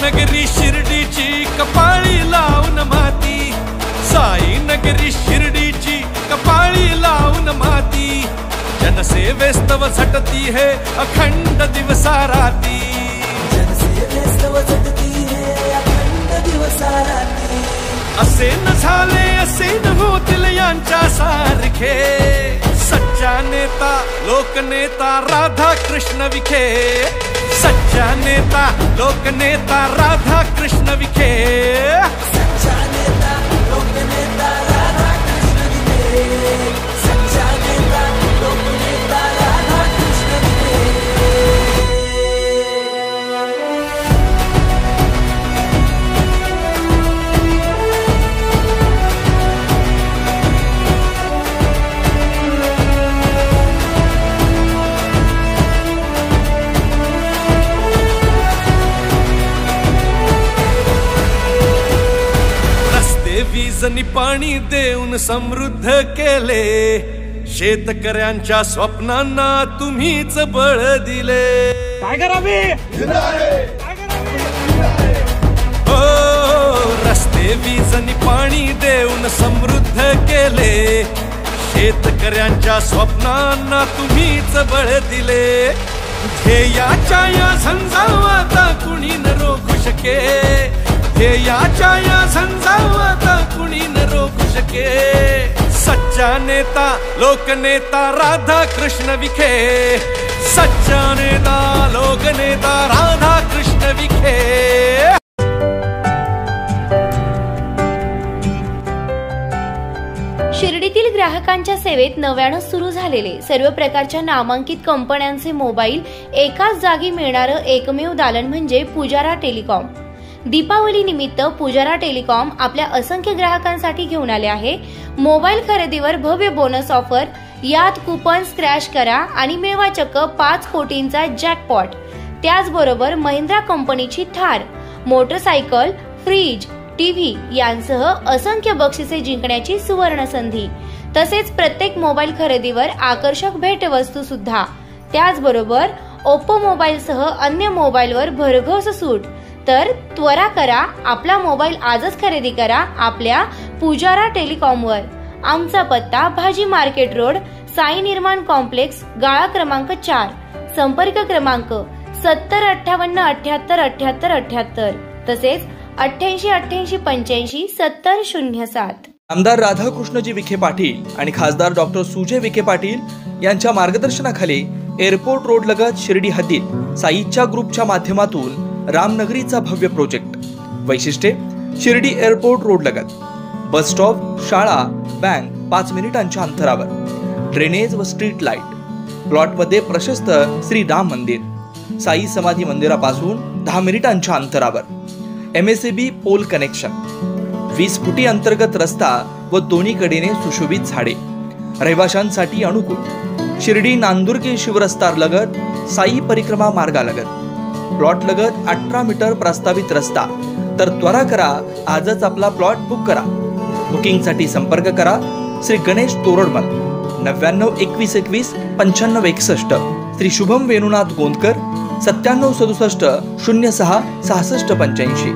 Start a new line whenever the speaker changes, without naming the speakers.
नगरी शिर्डीची कपाळी लावून माती, साई नगरी शिर्डीची कपाळी लावून माती, जनसेवेस्तव झटती है अखंड दिवसा राती,
जनसेवेस्तव झटती है अखंड दिवसा राती।
असे न झाले असे न होतील यांच्या सारखे, सच्चा नेता लोकनेता राधा कृष्ण विखे, सच्चा नेता लोकनेता राधा कृष्ण विखे,
सच्चा नेता लोकनेता राधा कृष्ण विखे, सच्चा नेता लोकनेता राधा कृष्ण विखे।
वीजनी पाणी देऊन समृद्ध केले, शेतकऱ्यांच्या स्वप्नांना तुम्हीच बळ दिले।
काय करावे
हो, रस्ते वीजनी पाणी देऊन समृद्ध केले, शेतकऱ्यांच्या स्वप्नांना तुम्हीच बळ दिले। ध्येयाच्या या झंझावाता कुणी न रोखू शके, ध्येयाच्या या झंझावाता कुणी न रोखू शके, सच्चा नेता लोकनेता राधा कृष्ण विखे, सच्चा नेता लोकनेता राधा कृष्ण विखे।
शिर्डीतील ग्राहकांच्या सेवेत नव्यानं सुरू झालेले सर्व प्रकारच्या नामांकित कंपन्यांचे मोबाईल एकाच जागी मिळणारं एकमेव दालन म्हणजे पुजारा टेलिकॉम। दीपावली निमित्त पुजारा टेलिकॉम आपल्या असंख्य ग्राहकांसाठी घेऊन आले आहे मोबाईल खरेदीवर भव्य बोनस ऑफर। यात कुपन स्क्रॅच करा आणि मिळवा चक्क 5 कोटींचा जॅकपॉट। त्याचबरोबर महिंद्रा कंपनीची थार, मोटरसायकल, फ्रीज, टीव्ही यांसह असंख्य बक्षिसे जिंकण्याची सुवर्ण संधी। तसेच प्रत्येक मोबाईल खरेदीवर आकर्षक भेटवस्तू सुद्धा। त्याचबरोबर ओप्पो मोबाईलसह अन्य मोबाईलवर भरघोस सूट। तर त्वरा करा, आपला मोबाईल आजच खरेदी करा आपल्या पुजारा टेलिकॉमवर। आमचा पत्ता भाजी मार्केट रोड, साई निर्माण कॉम्प्लेक्स, गाळा क्रमांक 4, संपर्क क्रमांक 7058787878 तसेच 8888857007।
आमदार राधाकृष्णजी विखे पाटील आणि खासदार डॉक्टर सुजय विखे पाटील यांच्या मार्गदर्शनाखाली एअरपोर्ट रोड लगत शिर्डी हद्दीत साईच्या ग्रुपच्या माध्यमातून रामनगरीचा भव्य प्रोजेक्ट। वैशिष्ट्ये शिर्डी एअरपोर्ट रोड लगत बस स्टॉप, शाळा, बँक 5 मिनिटांच्या अंतरावर, ड्रेनेज व स्ट्रीट लाईट, प्लॉटमध्ये प्रशस्त श्री राम मंदिर, साई समाधी मंदिरापासून 10 मिनिटांच्या अंतरावर, MSAB पोल कनेक्शन, 20 फुटी अंतर्गत रस्ता व दोन्ही कडेने सुशोभित झाडे, रहिवाशांसाठी अनुकूल। शिर्डी नांदुर्गे शिवरस्तार लगत साई परिक्रमा मार्गालगत प्लॉट लगत 18 मीटर प्रस्तावित रस्ता। तर त्वरा करा, आजच आपला प्लॉट बुक करा। बुकिंगसाठी संपर्क करा श्री गणेश तोरडमल 992121 9561, श्री शुभम वेणुनाथ गोंदकर 9767 06 6585।